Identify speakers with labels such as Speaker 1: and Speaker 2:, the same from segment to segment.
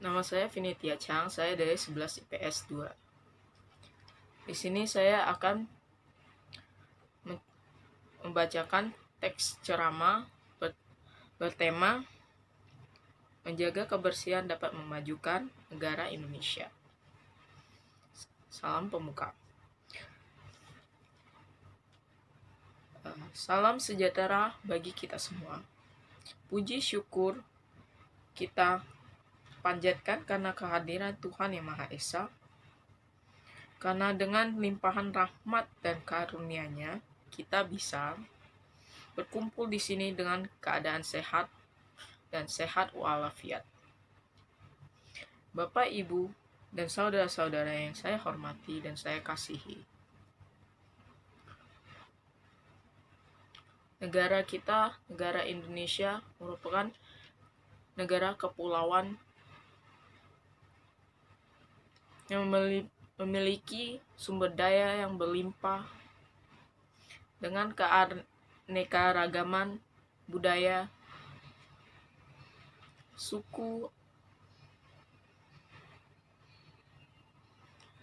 Speaker 1: Nama saya Vinitia Chang, saya dari 11 IPS 2. Di sini saya akan membacakan teks ceramah bertema menjaga kebersihan dapat memajukan negara Indonesia. Salam pembuka. Salam sejahtera bagi kita semua. Puji syukur kita panjatkan karena kehadiran Tuhan Yang Maha Esa. Karena dengan limpahan rahmat dan karunia-Nya, kita bisa berkumpul di sini dengan keadaan sehat dan sehat walafiat. Bapak, Ibu, dan saudara-saudara yang saya hormati dan saya kasihi. Negara kita, negara Indonesia, merupakan negara kepulauan yang memiliki sumber daya yang berlimpah dengan keanekaragaman budaya, suku.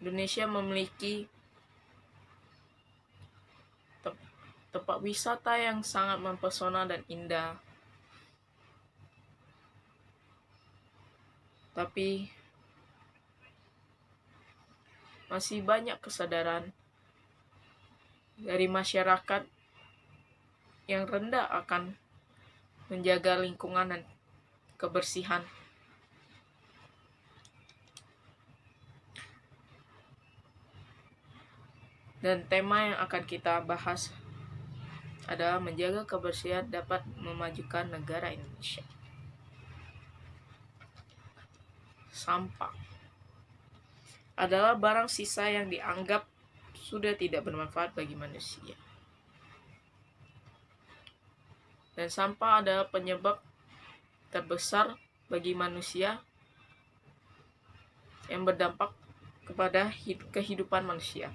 Speaker 1: Indonesia memiliki tempat wisata yang sangat mempesona dan indah. Tapi masih banyak kesadaran dari masyarakat yang rendah akan menjaga lingkungan dan kebersihan. Dan tema yang akan kita bahas adalah menjaga kebersihan dapat memajukan negara Indonesia. Sampah adalah barang sisa yang dianggap sudah tidak bermanfaat bagi manusia. Dan sampah adalah penyebab terbesar bagi manusia yang berdampak kepada kehidupan manusia.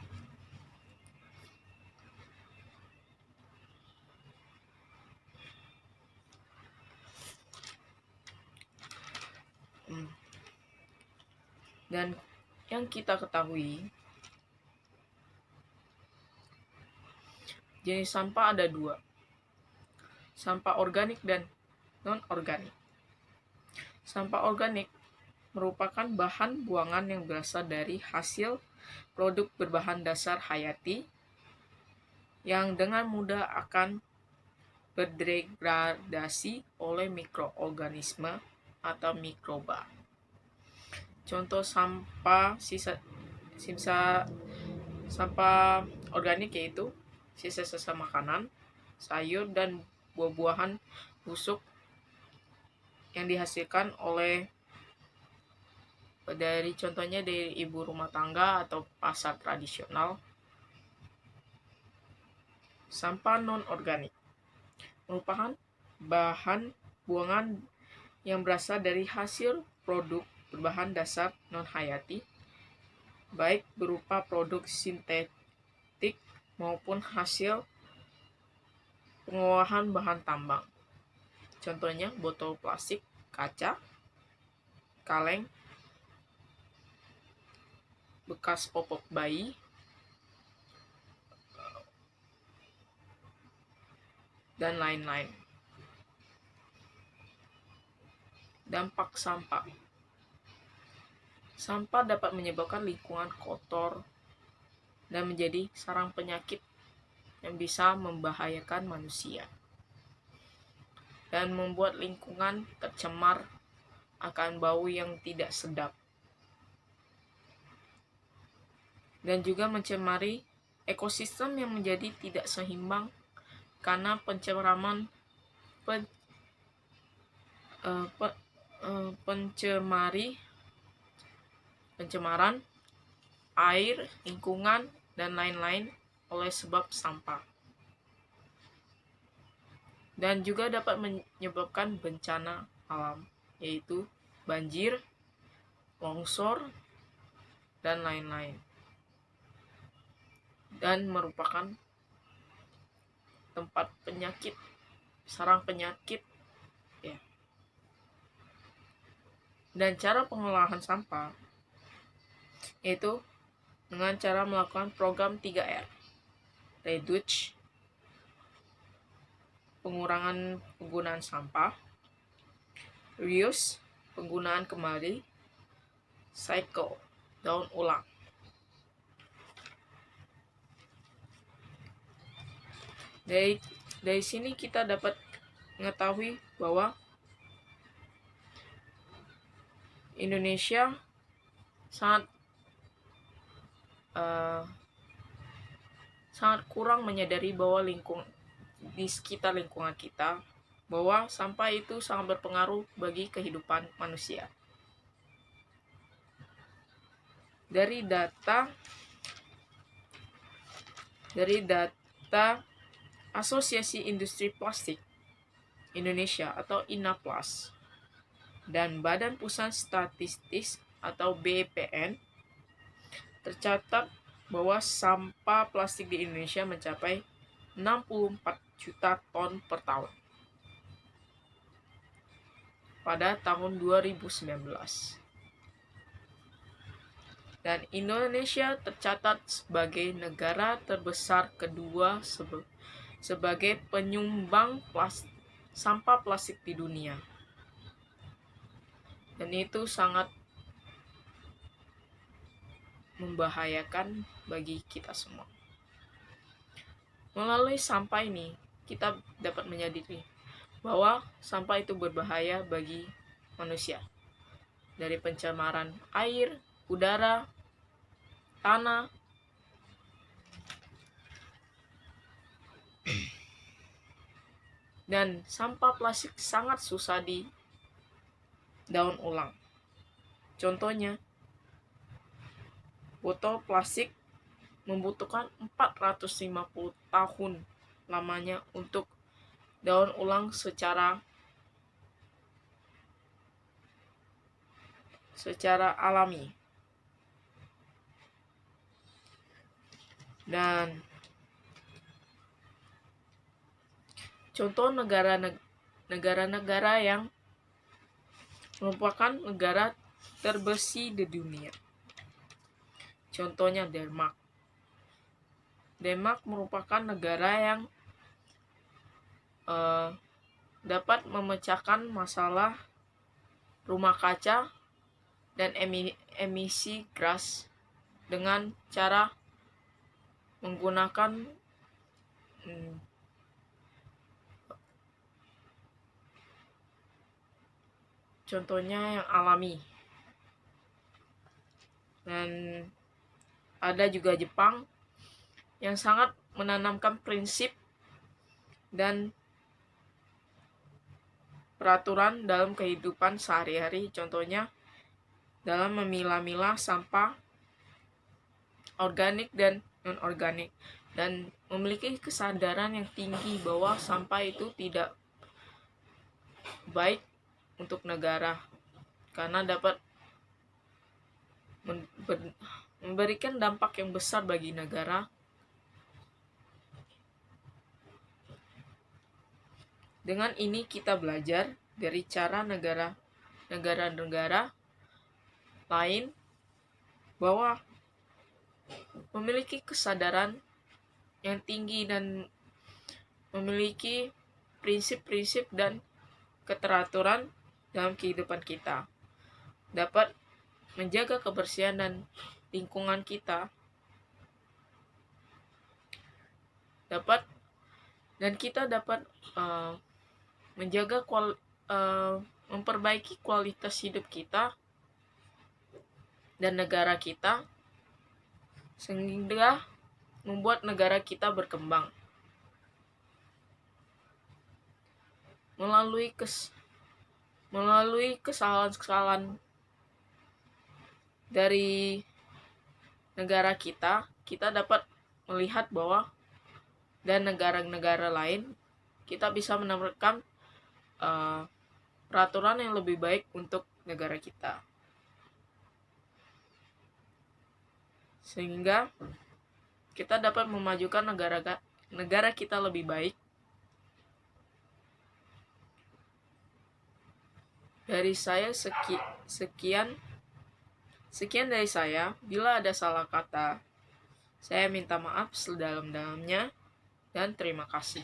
Speaker 1: Dan yang kita ketahui, jenis sampah ada 2. Sampah organik dan non-organik. Sampah organik merupakan bahan buangan yang berasal dari hasil produk berbahan dasar hayati yang dengan mudah akan berdegradasi oleh mikroorganisme atau mikroba. Contoh sampah organik yaitu sisa-sisa makanan, sayur, dan buah-buahan busuk yang dihasilkan contohnya dari ibu rumah tangga atau pasar tradisional. Sampah non-organik merupakan bahan buangan yang berasal dari hasil produk berbahan dasar non-hayati, baik berupa produk sintetik maupun hasil pengolahan bahan tambang. Contohnya botol plastik, kaca, kaleng, bekas popok bayi, dan lain-lain. Dampak sampah. Sampah dapat menyebabkan lingkungan kotor dan menjadi sarang penyakit yang bisa membahayakan manusia dan membuat lingkungan tercemar akan bau yang tidak sedap dan juga mencemari ekosistem yang menjadi tidak seimbang karena pencemaran air, lingkungan, dan lain-lain oleh sebab sampah. Dan juga dapat menyebabkan bencana alam, yaitu banjir, longsor, dan lain-lain. Dan merupakan tempat penyakit, sarang penyakit. Dan cara pengolahan sampah yaitu dengan cara melakukan program 3R. Reduce, pengurangan penggunaan sampah; reuse, penggunaan kembali; cycle, daur ulang. Dari sini kita dapat mengetahui bahwa Indonesia sangat kurang menyadari bahwa di sekitar lingkungan kita, bahwa sampah itu sangat berpengaruh bagi kehidupan manusia. Dari data Asosiasi Industri Plastik Indonesia atau INAPLAS dan Badan Pusat Statistik atau BPN, tercatat bahwa sampah plastik di Indonesia mencapai 64 juta ton per tahun pada tahun 2019. Dan Indonesia tercatat sebagai negara terbesar kedua sebagai penyumbang sampah plastik di dunia. Dan itu sangat membahayakan bagi kita semua. Melalui sampah ini, kita dapat menyadari bahwa sampah itu berbahaya bagi manusia. Dari pencemaran air, udara, tanah, dan sampah plastik sangat susah daur ulang. Contohnya, botol plastik membutuhkan 450 tahun lamanya untuk daur ulang secara alami. Dan contoh negara-negara yang merupakan negara terbersih di dunia. Contohnya Denmark. Denmark merupakan negara yang dapat memecahkan masalah rumah kaca dan emisi gas dengan cara menggunakan contohnya yang alami. Dan ada juga Jepang yang sangat menanamkan prinsip dan peraturan dalam kehidupan sehari-hari, contohnya dalam memilah-milah sampah organik dan non-organik, dan memiliki kesadaran yang tinggi bahwa sampah itu tidak baik untuk negara karena dapat memberikan dampak yang besar bagi negara. Dengan ini kita belajar dari cara negara-negara lain bahwa memiliki kesadaran yang tinggi dan memiliki prinsip-prinsip dan keteraturan dalam kehidupan kita, dapat menjaga kebersihan dan lingkungan kita, kita dapat memperbaiki kualitas hidup kita dan negara kita, sehingga membuat negara kita berkembang. Melalui kesalahan-kesalahan dari negara kita dapat melihat bahwa dan negara-negara lain kita bisa menerapkan peraturan yang lebih baik untuk negara kita, sehingga kita dapat memajukan negara kita lebih baik. Dari saya sekian dari saya. Bila ada salah kata, saya minta maaf sedalam-dalamnya dan terima kasih.